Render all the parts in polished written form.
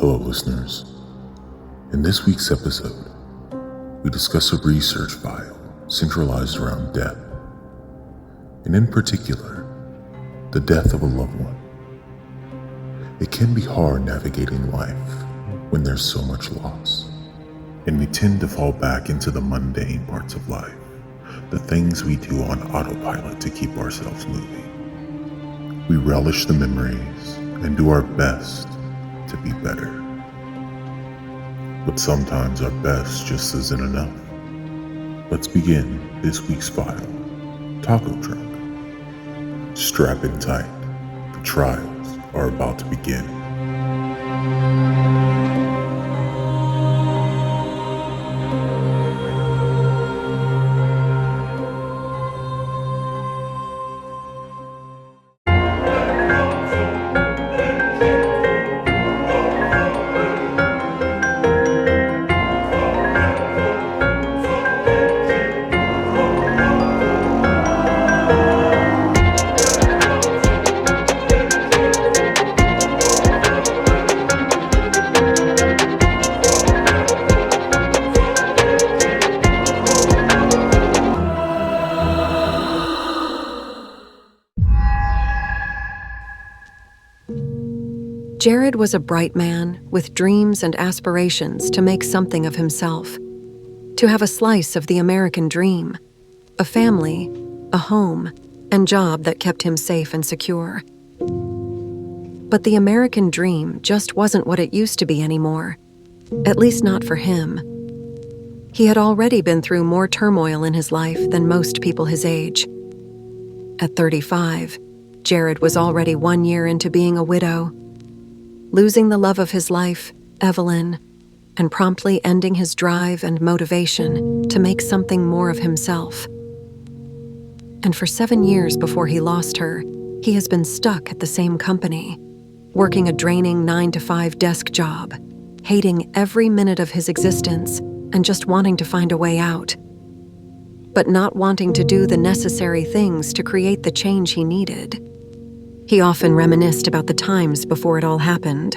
Hello, listeners. In this week's episode, we discuss a research file centralized around death, and in particular, the death of a loved one. It can be hard navigating life when there's so much loss, and we tend to fall back into the mundane parts of life, the things we do on autopilot to keep ourselves moving. We relish the memories and do our best to be better. But sometimes our best just isn't enough. Let's begin this week's file, Taco Truck. Strap in tight, the trials are about to begin. Jared was a bright man with dreams and aspirations to make something of himself, to have a slice of the American dream, a family, a home, and job that kept him safe and secure. But the American dream just wasn't what it used to be anymore, at least not for him. He had already been through more turmoil in his life than most people his age. At 35, Jared was already 1 year into being a widow, losing the love of his life, Evelyn, and promptly ending his drive and motivation to make something more of himself. And for 7 years before he lost her, he has been stuck at the same company, working a draining 9-to-5 desk job, hating every minute of his existence and just wanting to find a way out, but not wanting to do the necessary things to create the change he needed. He often reminisced about the times before it all happened.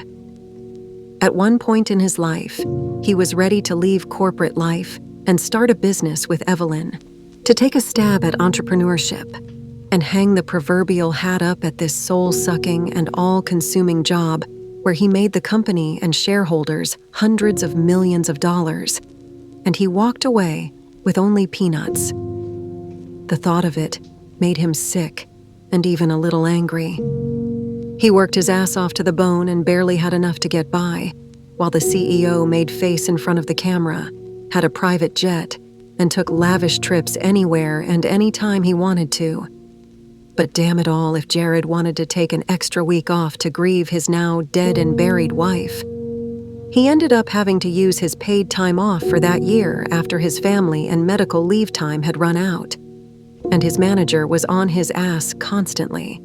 At one point in his life, he was ready to leave corporate life and start a business with Evelyn, to take a stab at entrepreneurship and hang the proverbial hat up at this soul-sucking and all-consuming job where he made the company and shareholders hundreds of millions of dollars, and he walked away with only peanuts. The thought of it made him sick and even a little angry. He worked his ass off to the bone and barely had enough to get by, while the CEO made face in front of the camera, had a private jet, and took lavish trips anywhere and anytime he wanted to. But damn it all if Jared wanted to take an extra week off to grieve his now dead and buried wife. He ended up having to use his paid time off for that year after his family and medical leave time had run out. And his manager was on his ass constantly,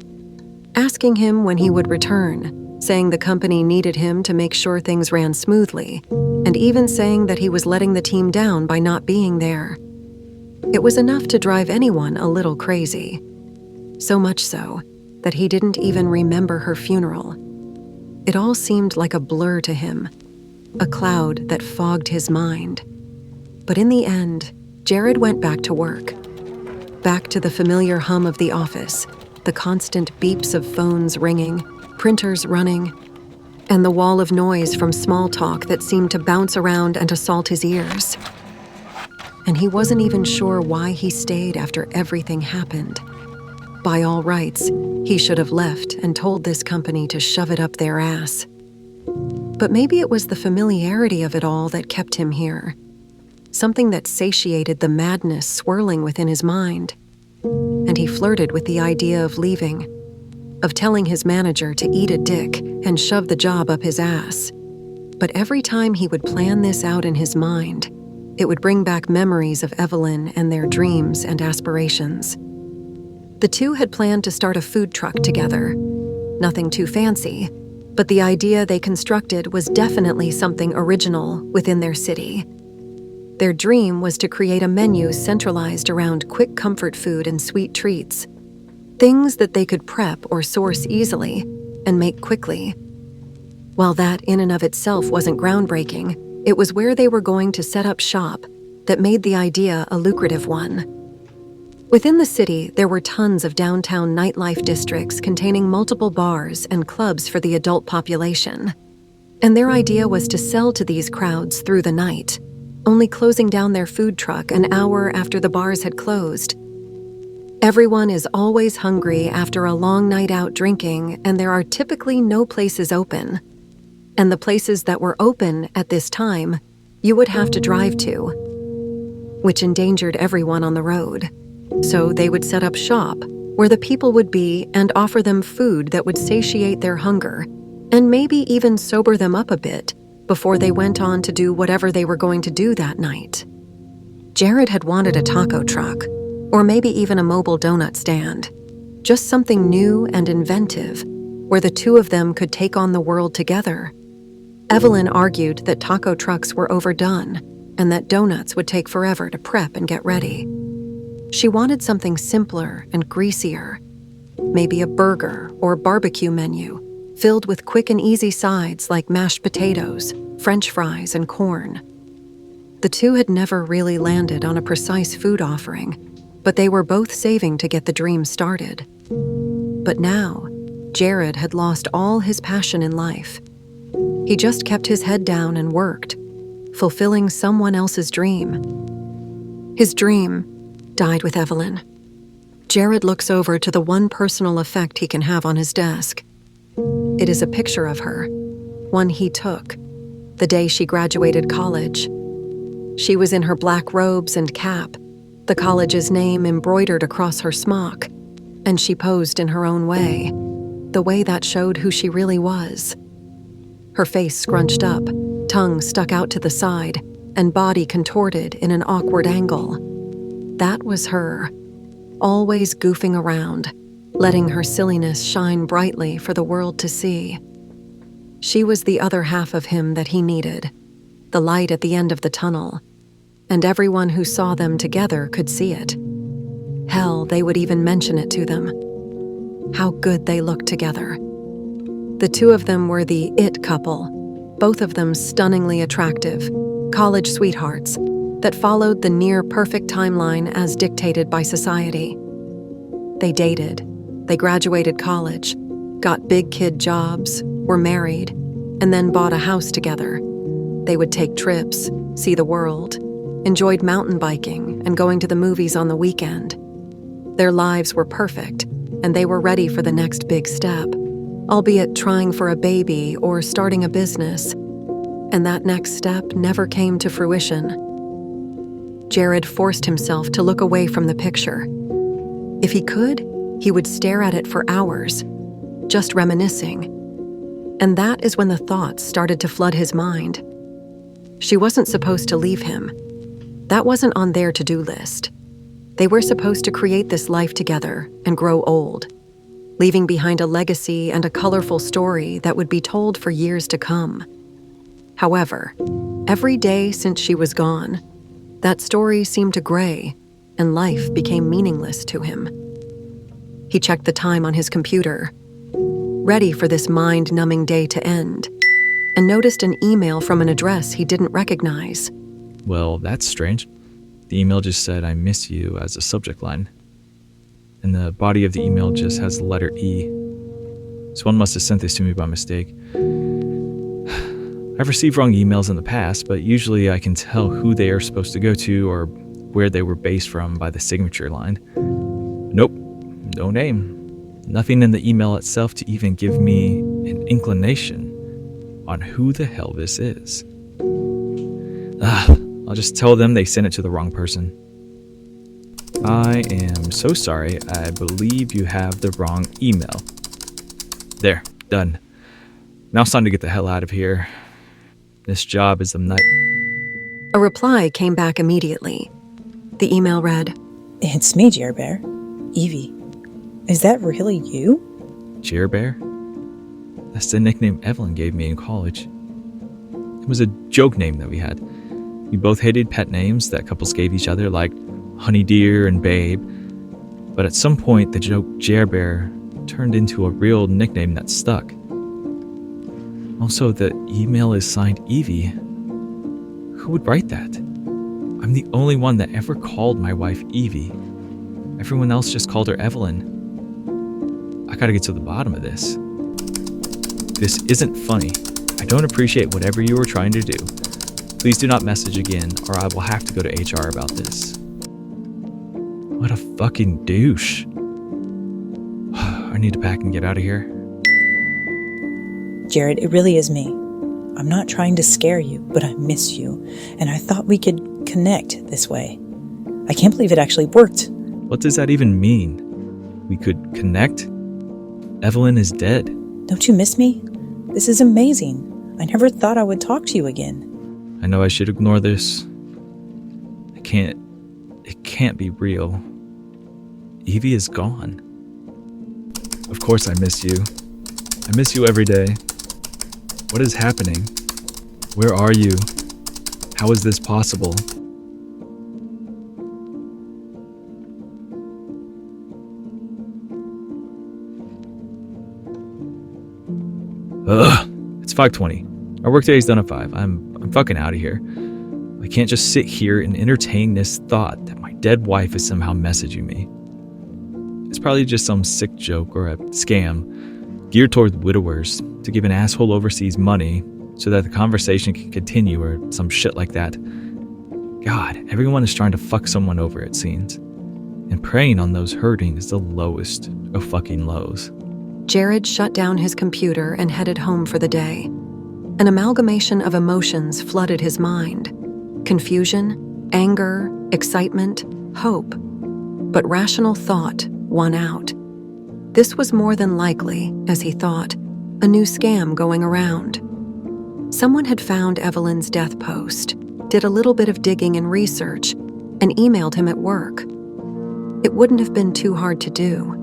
asking him when he would return, saying the company needed him to make sure things ran smoothly, and even saying that he was letting the team down by not being there. It was enough to drive anyone a little crazy. So much so that he didn't even remember her funeral. It all seemed like a blur to him, a cloud that fogged his mind. But in the end, Jared went back to work. Back to the familiar hum of the office, the constant beeps of phones ringing, printers running, and the wall of noise from small talk that seemed to bounce around and assault his ears. And he wasn't even sure why he stayed after everything happened. By all rights, he should have left and told this company to shove it up their ass. But maybe it was the familiarity of it all that kept him here. Something that satiated the madness swirling within his mind. And he flirted with the idea of leaving, of telling his manager to eat a dick and shove the job up his ass. But every time he would plan this out in his mind, it would bring back memories of Evelyn and their dreams and aspirations. The two had planned to start a food truck together. Nothing too fancy, but the idea they constructed was definitely something original within their city. Their dream was to create a menu centralized around quick comfort food and sweet treats, things that they could prep or source easily and make quickly. While that in and of itself wasn't groundbreaking, it was where they were going to set up shop that made the idea a lucrative one. Within the city, there were tons of downtown nightlife districts containing multiple bars and clubs for the adult population. And their idea was to sell to these crowds through the night, only closing down their food truck an hour after the bars had closed. Everyone is always hungry after a long night out drinking, and there are typically no places open. And the places that were open at this time, you would have to drive to, which endangered everyone on the road. So they would set up shop where the people would be and offer them food that would satiate their hunger and maybe even sober them up a bit before they went on to do whatever they were going to do that night. Jared had wanted a taco truck, or maybe even a mobile donut stand, just something new and inventive where the two of them could take on the world together. Evelyn argued that taco trucks were overdone and that donuts would take forever to prep and get ready. She wanted something simpler and greasier, maybe a burger or barbecue menu filled with quick and easy sides like mashed potatoes, French fries, and corn. The two had never really landed on a precise food offering, but they were both saving to get the dream started. But now, Jared had lost all his passion in life. He just kept his head down and worked, fulfilling someone else's dream. His dream died with Evelyn. Jared looks over to the one personal effect he can have on his desk. It is a picture of her, one he took, the day she graduated college. She was in her black robes and cap, the college's name embroidered across her smock, and she posed in her own way, the way that showed who she really was. Her face scrunched up, tongue stuck out to the side, and body contorted in an awkward angle. That was her, always goofing around, letting her silliness shine brightly for the world to see. She was the other half of him that he needed, the light at the end of the tunnel, and everyone who saw them together could see it. Hell, they would even mention it to them. How good they looked together. The two of them were the it couple, both of them stunningly attractive, college sweethearts that followed the near-perfect timeline as dictated by society. They dated, they graduated college, got big kid jobs, were married, and then bought a house together. They would take trips, see the world, enjoyed mountain biking and going to the movies on the weekend. Their lives were perfect, and they were ready for the next big step, albeit trying for a baby or starting a business. And that next step never came to fruition. Jared forced himself to look away from the picture. If he could, he would stare at it for hours, just reminiscing. And that is when the thoughts started to flood his mind. She wasn't supposed to leave him. That wasn't on their to-do list. They were supposed to create this life together and grow old, leaving behind a legacy and a colorful story that would be told for years to come. However, every day since she was gone, that story seemed to gray, and life became meaningless to him. He checked the time on his computer, ready for this mind-numbing day to end, and noticed an email from an address he didn't recognize. Well, that's strange. The email just said, "I miss you," as a subject line. And the body of the email just has the letter E. Someone must have sent this to me by mistake. I've received wrong emails in the past, but usually I can tell who they are supposed to go to or where they were based from by the signature line. Nope, no name. Nothing in the email itself to even give me an inclination on who the hell this is. I'll just tell them they sent it to the wrong person. I am so sorry. I believe you have the wrong email. There, done. Now it's time to get the hell out of here. This job is a night. A reply came back immediately. The email read, "It's me, Jer Bear. Evie. Is that really you?" Jer Bear? That's the nickname Evelyn gave me in college. It was a joke name that we had. We both hated pet names that couples gave each other, like Honey Dear and Babe. But at some point, the joke Jer Bear turned into a real nickname that stuck. Also, the email is signed Evie. Who would write that? I'm the only one that ever called my wife Evie. Everyone else just called her Evelyn. I gotta get to the bottom of this. This isn't funny. I don't appreciate whatever you were trying to do. Please do not message again, or I will have to go to HR about this. What a fucking douche. I need to pack and get out of here. Jared, it really is me. I'm not trying to scare you, but I miss you, and I thought we could connect this way. I can't believe it actually worked. What does that even mean? We could connect? Evelyn is dead. Don't you miss me? This is amazing. I never thought I would talk to you again. I know I should ignore this. It can't be real. Evie is gone. Of course I miss you. I miss you every day. What is happening? Where are you? How is this possible? Ugh, it's 5:20. Our workday is done at 5. I'm fucking out of here. I can't just sit here and entertain this thought that my dead wife is somehow messaging me. It's probably just some sick joke or a scam geared toward widowers to give an asshole overseas money so that the conversation can continue or some shit like that. God, everyone is trying to fuck someone over, it seems. And preying on those hurting is the lowest of fucking lows. Jared shut down his computer and headed home for the day. An amalgamation of emotions flooded his mind. Confusion, anger, excitement, hope. But rational thought won out. This was more than likely, as he thought, a new scam going around. Someone had found Evelyn's death post, did a little bit of digging and research, and emailed him at work. It wouldn't have been too hard to do.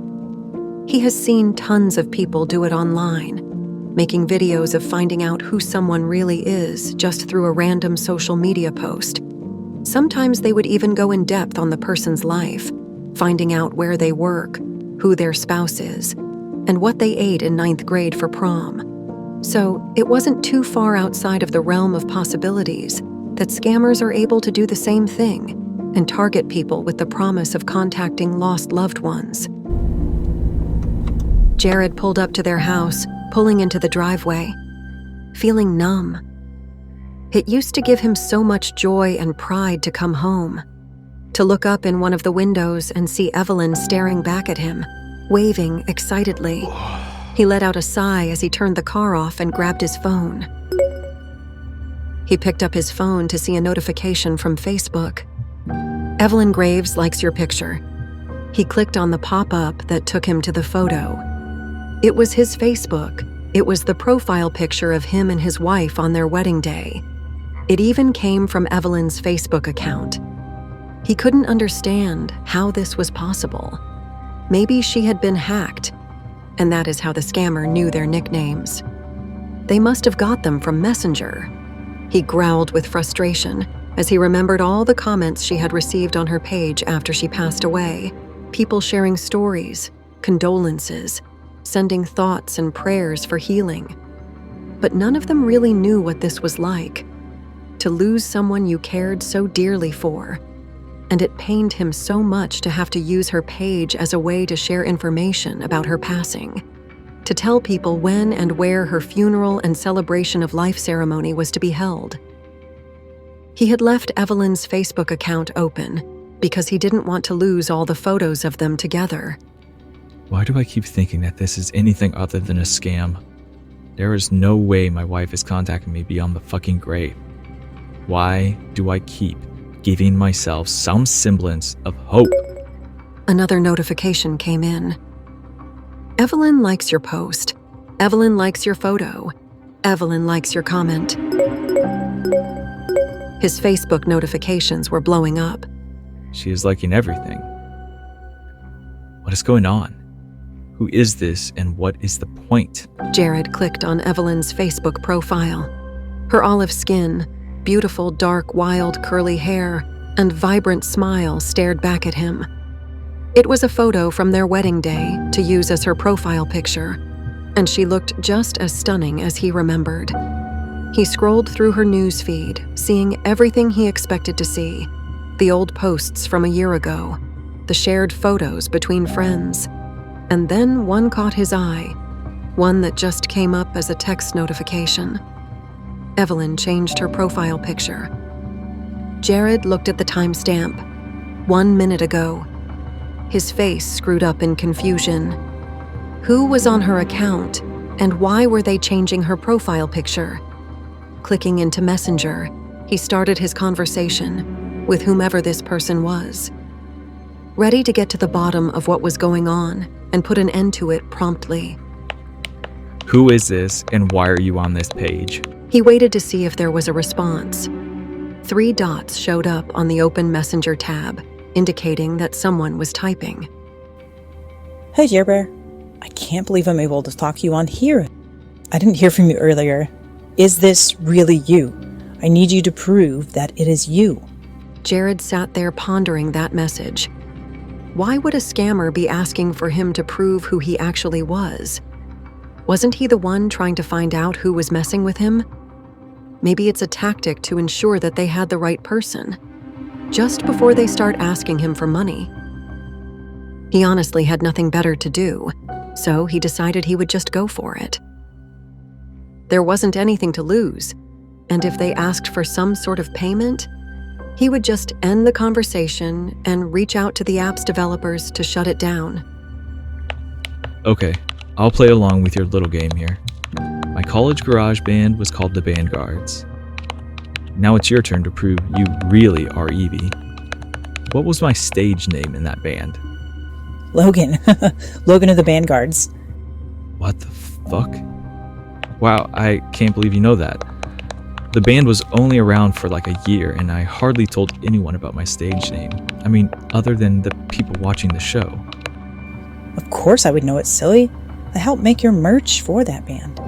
He has seen tons of people do it online, making videos of finding out who someone really is just through a random social media post. Sometimes they would even go in depth on the person's life, finding out where they work, who their spouse is, and what they ate in 9th grade for prom. So it wasn't too far outside of the realm of possibilities that scammers are able to do the same thing and target people with the promise of contacting lost loved ones. Jared pulled up to their house, pulling into the driveway, feeling numb. It used to give him so much joy and pride to come home, to look up in one of the windows and see Evelyn staring back at him, waving excitedly. He let out a sigh as he turned the car off and grabbed his phone. He picked up his phone to see a notification from Facebook. Evelyn Graves likes your picture. He clicked on the pop-up that took him to the photo. It was his Facebook. It was the profile picture of him and his wife on their wedding day. It even came from Evelyn's Facebook account. He couldn't understand how this was possible. Maybe she had been hacked, and that is how the scammer knew their nicknames. They must have got them from Messenger. He growled with frustration as he remembered all the comments she had received on her page after she passed away. People sharing stories, condolences, sending thoughts and prayers for healing. But none of them really knew what this was like, to lose someone you cared so dearly for. And it pained him so much to have to use her page as a way to share information about her passing, to tell people when and where her funeral and celebration of life ceremony was to be held. He had left Evelyn's Facebook account open because he didn't want to lose all the photos of them together. Why do I keep thinking that this is anything other than a scam? There is no way my wife is contacting me beyond the fucking grave. Why do I keep giving myself some semblance of hope? Another notification came in. Evelyn likes your post. Evelyn likes your photo. Evelyn likes your comment. His Facebook notifications were blowing up. She is liking everything. What is going on? Who is this and what is the point? Jared clicked on Evelyn's Facebook profile. Her olive skin, beautiful dark wild curly hair, and vibrant smile stared back at him. It was a photo from their wedding day to use as her profile picture. and she looked just as stunning as he remembered. He scrolled through her news feed, seeing everything he expected to see. The old posts from a year ago, the shared photos between friends. And then one caught his eye, one that just came up as a text notification. Evelyn changed her profile picture. Jared looked at the timestamp, 1 minute ago. His face screwed up in confusion. Who was on her account, and why were they changing her profile picture? Clicking into Messenger, he started his conversation with whomever this person was. Ready to get to the bottom of what was going on and put an end to it promptly. Who is this, and why are you on this page? He waited to see if there was a response. 3 dots showed up on the open Messenger tab, indicating that someone was typing. Hey, Jer Bear. I can't believe I'm able to talk to you on here. I didn't hear from you earlier. Is this really you? I need you to prove that it is you. Jared sat there pondering that message. Why would a scammer be asking for him to prove who he actually was? Wasn't he the one trying to find out who was messing with him? Maybe it's a tactic to ensure that they had the right person, just before they start asking him for money. He honestly had nothing better to do, so he decided he would just go for it. There wasn't anything to lose, and if they asked for some sort of payment, he would just end the conversation and reach out to the app's developers to shut it down. Okay, I'll play along with your little game here. My college garage band was called the Vanguards. Now it's your turn to prove you really are Evie. What was my stage name in that band? Logan. Logan of the Vanguards. What the fuck? Wow, I can't believe you know that. The band was only around for like a year, and I hardly told anyone about my stage name. I mean, other than the people watching the show. Of course I would know it, silly. I helped make your merch for that band.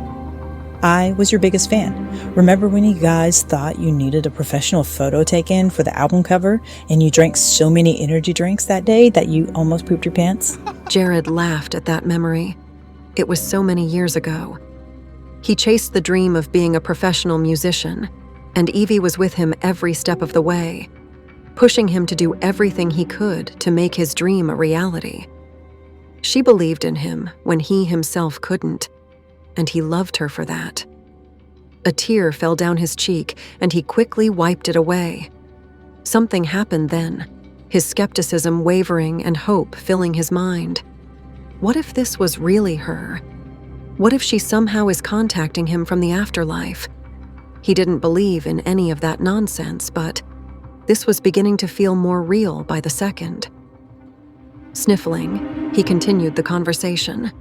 I was your biggest fan. Remember when you guys thought you needed a professional photo taken for the album cover, and you drank so many energy drinks that day that you almost pooped your pants? Jared laughed at that memory. It was so many years ago. He chased the dream of being a professional musician, and Evie was with him every step of the way, pushing him to do everything he could to make his dream a reality. She believed in him when he himself couldn't, and he loved her for that. A tear fell down his cheek, and he quickly wiped it away. Something happened then, his skepticism wavering and hope filling his mind. What if this was really her? What if she somehow is contacting him from the afterlife? He didn't believe in any of that nonsense, but this was beginning to feel more real by the second. Sniffling, he continued the conversation.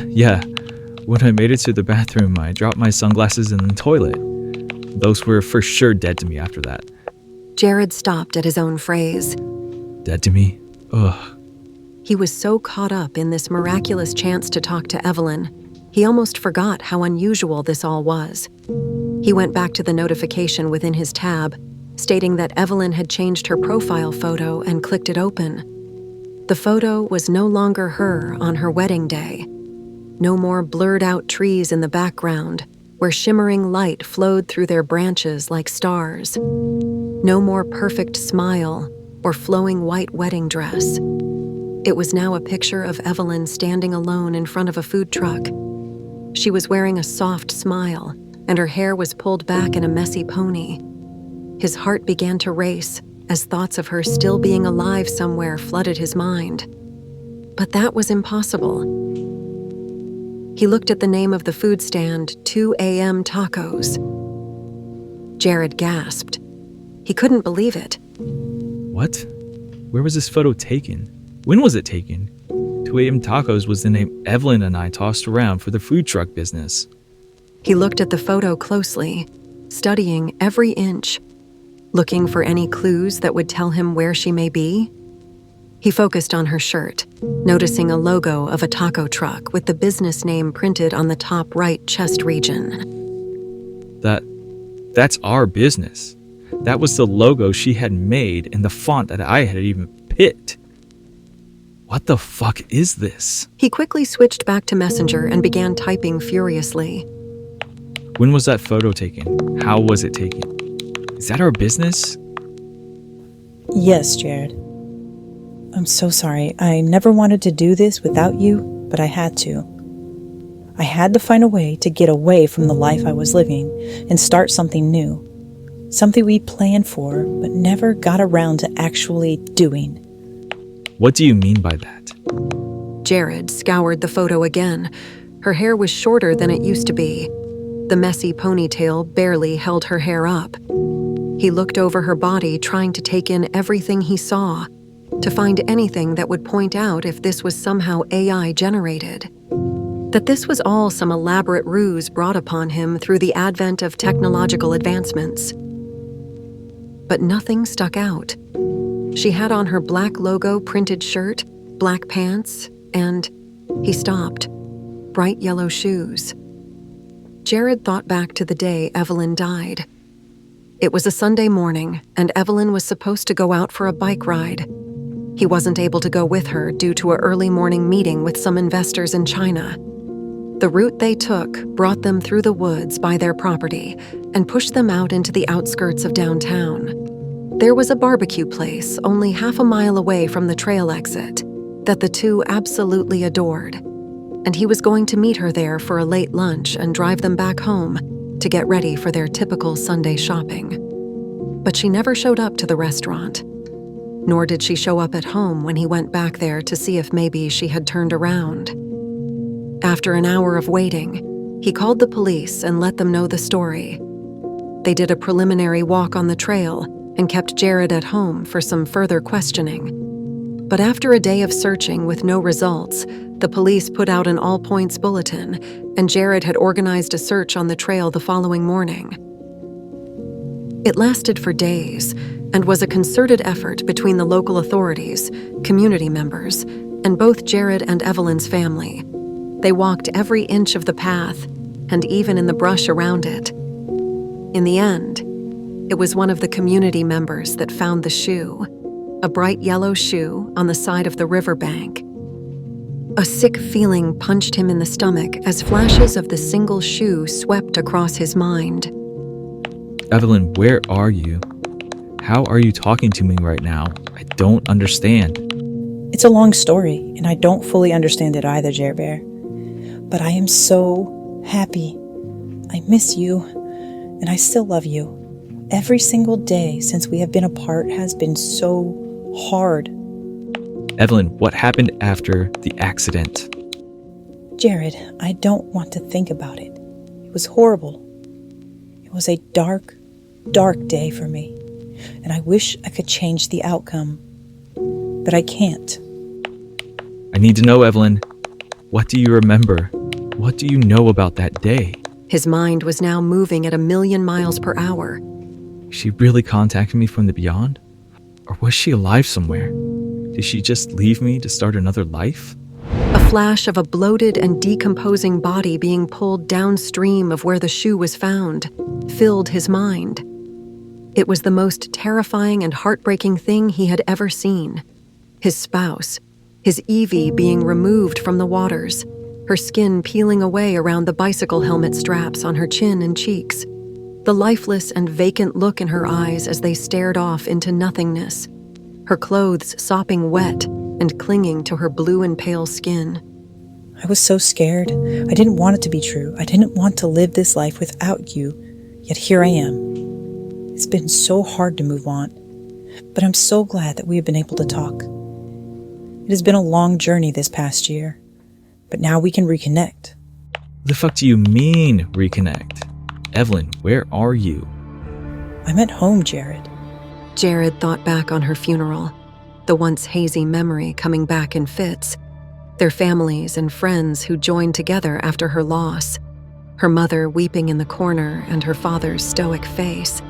Yeah. When I made it to the bathroom, I dropped my sunglasses in the toilet. Those were for sure dead to me after that. Jared stopped at his own phrase. Dead to me? Ugh. He was so caught up in this miraculous chance to talk to Evelyn, he almost forgot how unusual this all was. He went back to the notification within his tab, stating that Evelyn had changed her profile photo and clicked it open. The photo was no longer her on her wedding day. No more blurred-out trees in the background, where shimmering light flowed through their branches like stars. No more perfect smile or flowing white wedding dress. It was now a picture of Evelyn standing alone in front of a food truck. She was wearing a soft smile, and her hair was pulled back in a messy pony. His heart began to race as thoughts of her still being alive somewhere flooded his mind. But that was impossible. He looked at the name of the food stand, 2 a.m. Tacos. Jared gasped. He couldn't believe it. What? Where was this photo taken? When was it taken? 2 a.m. Tacos was the name Evelyn and I tossed around for the food truck business. He looked at the photo closely, studying every inch, looking for any clues that would tell him where she may be. He focused on her shirt, noticing a logo of a taco truck with the business name printed on the top right chest region. That's our business. That was the logo she had made in the font that I had even picked. What the fuck is this? He quickly switched back to Messenger and began typing furiously. When was that photo taken? How was it taken? Is that our business? Yes, Jared. I'm so sorry. I never wanted to do this without you, but I had to. I had to find a way to get away from the life I was living and start something new. Something we planned for, but never got around to actually doing. What do you mean by that? Jared scoured the photo again. Her hair was shorter than it used to be. The messy ponytail barely held her hair up. He looked over her body, trying to take in everything he saw, to find anything that would point out if this was somehow AI generated. That this was all some elaborate ruse brought upon him through the advent of technological advancements. But nothing stuck out. She had on her black logo printed shirt, black pants, and, he stopped, bright yellow shoes. Jared thought back to the day Evelyn died. It was a Sunday morning, and Evelyn was supposed to go out for a bike ride. He wasn't able to go with her due to an early morning meeting with some investors in China. The route they took brought them through the woods by their property and pushed them out into the outskirts of downtown. There was a barbecue place only half a mile away from the trail exit that the two absolutely adored, and he was going to meet her there for a late lunch and drive them back home to get ready for their typical Sunday shopping. But she never showed up to the restaurant, nor did she show up at home when he went back there to see if maybe she had turned around. After an hour of waiting, he called the police and let them know the story. They did a preliminary walk on the trail and kept Jared at home for some further questioning. But after a day of searching with no results, the police put out an all-points bulletin, and Jared had organized a search on the trail the following morning. It lasted for days and was a concerted effort between the local authorities, community members, and both Jared and Evelyn's family. They walked every inch of the path, and even in the brush around it. In the end, it was one of the community members that found the shoe, a bright yellow shoe on the side of the riverbank. A sick feeling punched him in the stomach as flashes of the single shoe swept across his mind. Evelyn, where are you? How are you talking to me right now? I don't understand. It's a long story, and I don't fully understand it either, Jer Bear. But I am so happy. I miss you, and I still love you. Every single day since we have been apart has been so hard. Evelyn, what happened after the accident? Jared, I don't want to think about it. It was horrible. It was a dark, dark day for me, and I wish I could change the outcome, but I can't. I need to know, Evelyn. What do you remember? What do you know about that day? His mind was now moving at 1,000,000 miles per hour. She really contacted me from the beyond? Or was she alive somewhere? Did she just leave me to start another life? A flash of a bloated and decomposing body being pulled downstream of where the shoe was found filled his mind. It was the most terrifying and heartbreaking thing he had ever seen. His spouse, his Evie, being removed from the waters, her skin peeling away around the bicycle helmet straps on her chin and cheeks, the lifeless and vacant look in her eyes as they stared off into nothingness, her clothes sopping wet and clinging to her blue and pale skin. I was so scared. I didn't want it to be true. I didn't want to live this life without you, yet here I am. It's been so hard to move on, but I'm so glad that we have been able to talk. It has been a long journey this past year, but now we can reconnect. What the fuck do you mean, reconnect? Evelyn, where are you? I'm at home, Jared. Jared thought back on her funeral, the once hazy memory coming back in fits, their families and friends who joined together after her loss, her mother weeping in the corner and her father's stoic face.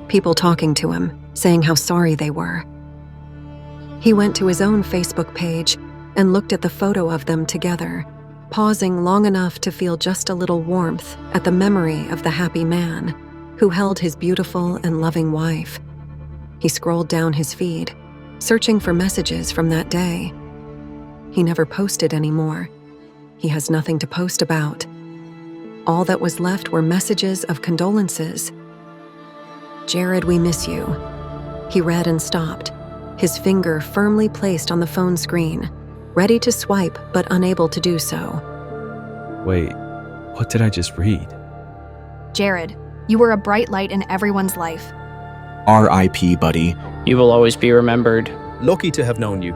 People talking to him, saying how sorry they were. He went to his own Facebook page and looked at the photo of them together, pausing long enough to feel just a little warmth at the memory of the happy man who held his beautiful and loving wife. He scrolled down his feed, searching for messages from that day, He never posted anymore. He has nothing to post about. All that was left were messages of condolences. "Jared, we miss you." He read and stopped, his finger firmly placed on the phone screen, ready to swipe but unable to do so. Wait, what did I just read? Jared, you were a bright light in everyone's life. R.I.P., buddy. You will always be remembered. Lucky to have known you.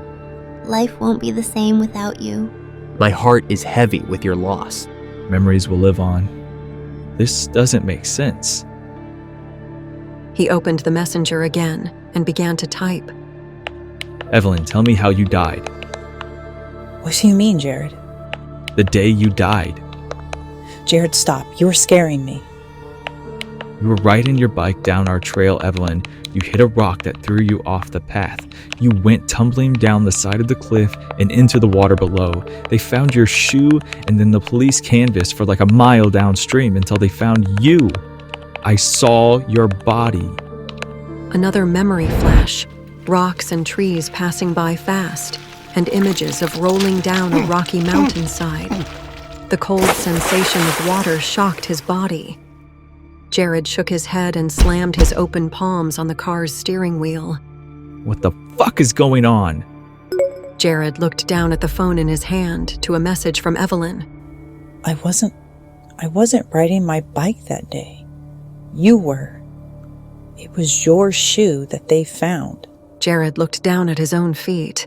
Life won't be the same without you. My heart is heavy with your loss. Memories will live on. This doesn't make sense. He opened the messenger again and began to type. Evelyn, tell me how you died. What do you mean, Jared? The day you died. Jared, stop. You were scaring me. You were riding your bike down our trail, Evelyn. You hit a rock that threw you off the path. You went tumbling down the side of the cliff and into the water below. They found your shoe, and then the police canvassed for like a mile downstream until they found you. I saw your body. Another memory flash, rocks and trees passing by fast, and images of rolling down a rocky mountainside. The cold sensation of water shocked his body. Jared shook his head and slammed his open palms on the car's steering wheel. What the fuck is going on? Jared looked down at the phone in his hand to a message from Evelyn. I wasn't riding my bike that day. You were. It was your shoe that they found. Jared looked down at his own feet.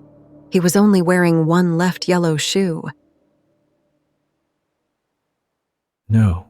He was only wearing one left yellow shoe. No.